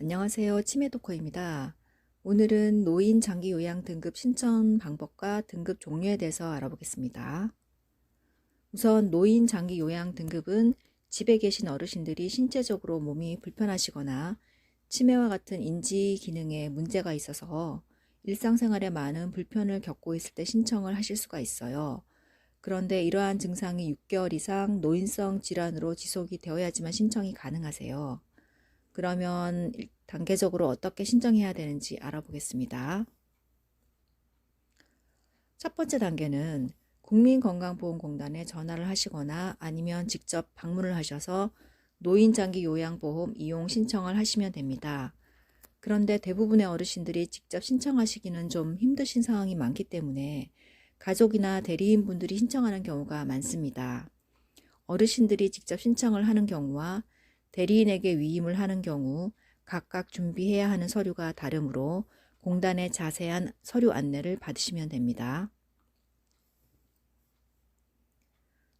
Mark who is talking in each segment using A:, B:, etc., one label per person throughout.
A: 안녕하세요. 치매도커입니다. 오늘은 노인 장기 요양 등급 신청 방법과 등급 종류에 대해서 알아보겠습니다. 우선 노인 장기 요양 등급은 집에 계신 어르신들이 신체적으로 몸이 불편하시거나 치매와 같은 인지 기능에 문제가 있어서 일상생활에 많은 불편을 겪고 있을 때 신청을 하실 수가 있어요. 그런데 이러한 증상이 6개월 이상 노인성 질환으로 지속이 되어야지만 신청이 가능하세요. 그러면 단계적으로 어떻게 신청해야 되는지 알아보겠습니다. 첫 번째 단계는 국민건강보험공단에 전화를 하시거나 아니면 직접 방문을 하셔서 노인장기요양보험 이용 신청을 하시면 됩니다. 그런데 대부분의 어르신들이 직접 신청하시기는 좀 힘드신 상황이 많기 때문에 가족이나 대리인분들이 신청하는 경우가 많습니다. 어르신들이 직접 신청을 하는 경우와 대리인에게 위임을 하는 경우 각각 준비해야 하는 서류가 다르므로 공단의 자세한 서류 안내를 받으시면 됩니다.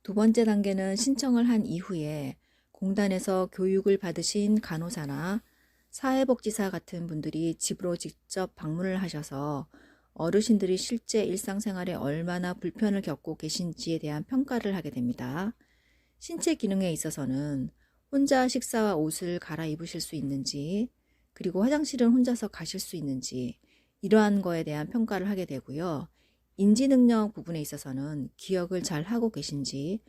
A: 두 번째 단계는 신청을 한 이후에 공단에서 교육을 받으신 간호사나 사회복지사 같은 분들이 집으로 직접 방문을 하셔서 어르신들이 실제 일상생활에 얼마나 불편을 겪고 계신지에 대한 평가를 하게 됩니다. 신체 기능에 있어서는 혼자 식사와 옷을 갈아입으실 수 있는지, 그리고 화장실은 혼자서 가실 수 있는지, 이러한 거에 대한 평가를 하게 되고요. 인지 능력 부분에 있어서는 기억을 잘 하고 계신지,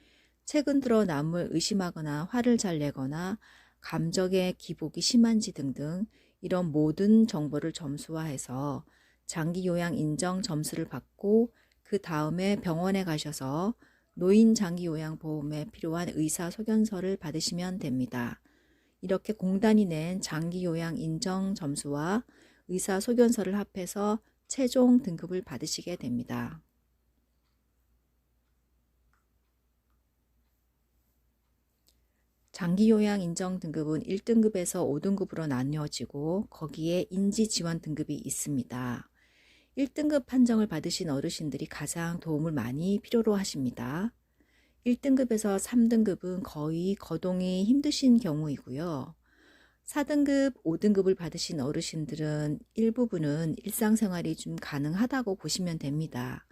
A: 최근 들어 남을 의심하거나 화를 잘 내거나 감정의 기복이 심한지 등등 이런 모든 정보를 점수화해서 장기 요양 인정 점수를 받고 그 다음에 병원에 가셔서 노인 장기 요양 보험에 필요한 의사 소견서를 받으시면 됩니다. 이렇게 공단이 낸 장기 요양 인정 점수와 의사 소견서를 합해서 최종 등급을 받으시게 됩니다. 장기 요양 인정 등급은 1등급에서 5등급으로 나뉘어지고 거기에 인지 지원 등급이 있습니다. 1등급 판정을 받으신 어르신들이 가장 도움을 많이 필요로 하십니다. 1등급에서 3등급은 거의 거동이 힘드신 경우이고요. 4등급, 5등급을 받으신 어르신들은 일부분은 일상생활이 좀 가능하다고 보시면 됩니다.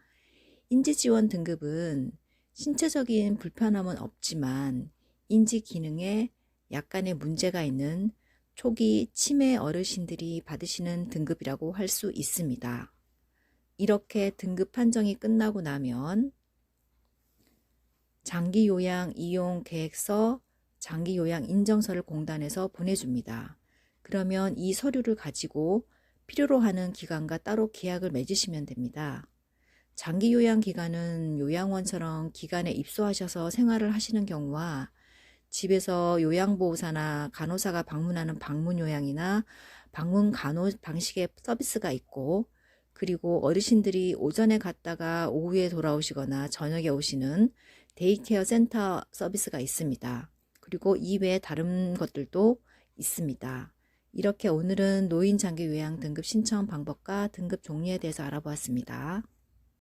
A: 인지지원 등급은 신체적인 불편함은 없지만 인지 기능에 약간의 문제가 있는 초기 치매 어르신들이 받으시는 등급이라고 할 수 있습니다. 이렇게 등급 판정이 끝나고 나면 장기요양 이용 계획서, 장기요양 인정서를 공단에서 보내줍니다. 그러면 이 서류를 가지고 필요로 하는 기관과 따로 계약을 맺으시면 됩니다. 장기요양 기간은 요양원처럼 기관에 입소하셔서 생활을 하시는 경우와 집에서 요양보호사나 간호사가 방문하는 방문요양이나 방문 간호 방식의 서비스가 있고, 그리고 어르신들이 오전에 갔다가 오후에 돌아오시거나 저녁에 오시는 데이케어 센터 서비스가 있습니다. 그리고 이외에 다른 것들도 있습니다. 이렇게 오늘은 노인 장기 요양 등급 신청 방법과 등급 종류에 대해서 알아보았습니다.